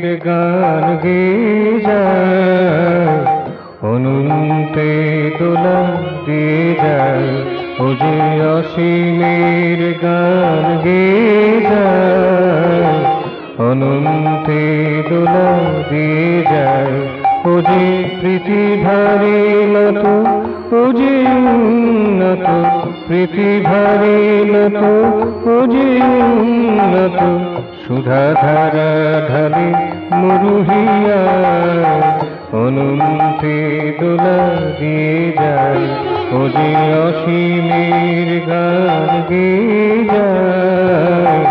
অসীমের গান গেয়ে যায়, অনন্তে দোলা দিয়ে যায়। ও যে অসীমের গান গেয়ে যায়, অনন্তে দোলা দিয়ে যায়। ও যে পৃথিবীভারে নত, ও যে উন্নত পৃথিবীভারে নত, ও যে উন্নত সুধাধারা ঢালে মরুহিয়া, অনন্তে দোলা দিয়ে যায়। ও যে অসীমের গান গেয়ে যায়,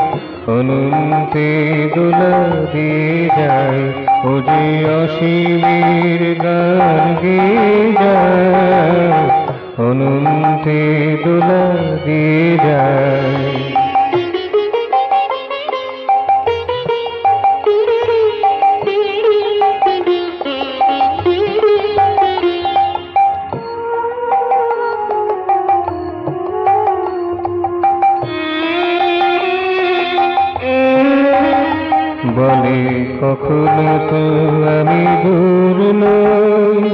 অনন্তে দোলা দিয়ে যায়। ও যে অসীমের গান গেয়ে যায়, অনন্তে দোলা দিয়ে যায়। বলে কখনো তো আমি দূর নই,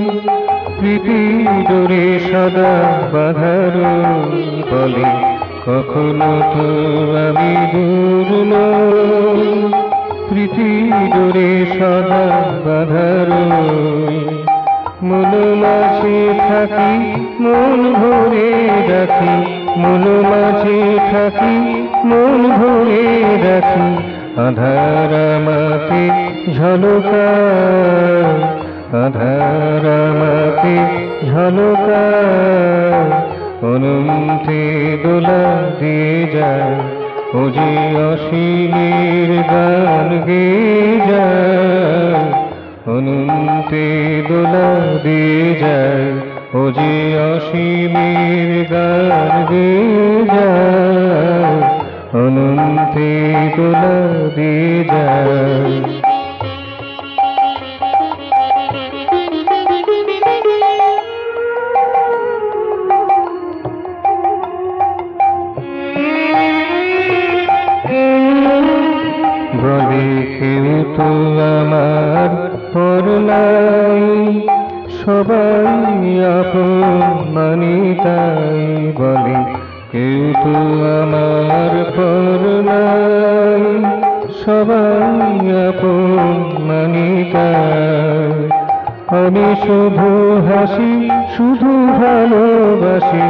প্রীতি ডোরে সদা বাঁধারো। বলে কখনো তো আমি দূর নই, প্রীতি ডোরে সদা বাঁধারো। মন মাঝে থাকি মন ভরে রাখি, মন মাঝে থাকি মন ভরে রাখি। আধার আমাকে ঝলকায়, আধার আমাকে ঝলকায়, অনন্তে দোলা দিয়ে যায়। ও যে অসীমের গান গেয়ে যায়, অনন্তে দোলা দিয়ে যায়। ও যে অসীমের গান গেয়ে যায়, অনন্তে দোলা দিয়ে যায়। বলে কেউ তো আমার পর নাই, সবাই আপন মানি তাই। বলে কেউ তো আমার পর নাই, সবাই আপন মানি তাই। আমি শুধু হাসি শুধু ভালোবাসি,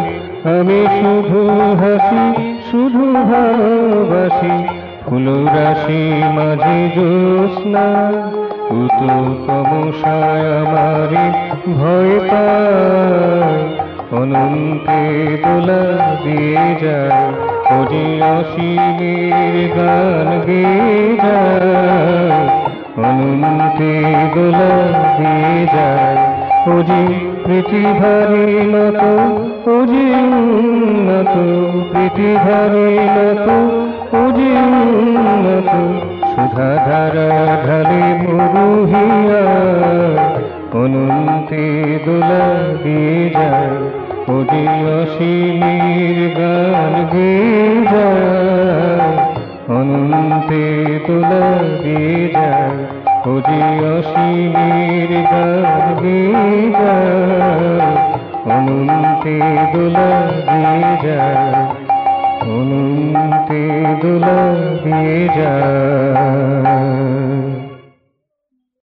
আমি শুধু হাসি শুধু ভালোবাসি। ফুল রাশি মাঝে জ্যোৎস্না, উতু তমসায় আমারে ভয় পায়, অনন্তে দোলা দিয়ে যায়। ও যে অসীমের গান গেয়ে যায়, অনন্তে দোলা দিয়ে যায়। ও যে পৃথিবীভারে নত, ও যে উন্নত পৃথিবীভারে নত, ও যে উন্নত সুধাধারা ঢালে মরুহিয়া, অনন্তে দোলা দিয়ে যায়। ও যে অসীমের গান গেয়ে যায়, অনন্তে দোলা দিয়ে যায়। ও যে অসীমের গান গেয়ে যায়, অনন্তে দোলা দিয়ে যায়, অনন্তে দোলা দিয়ে যায়।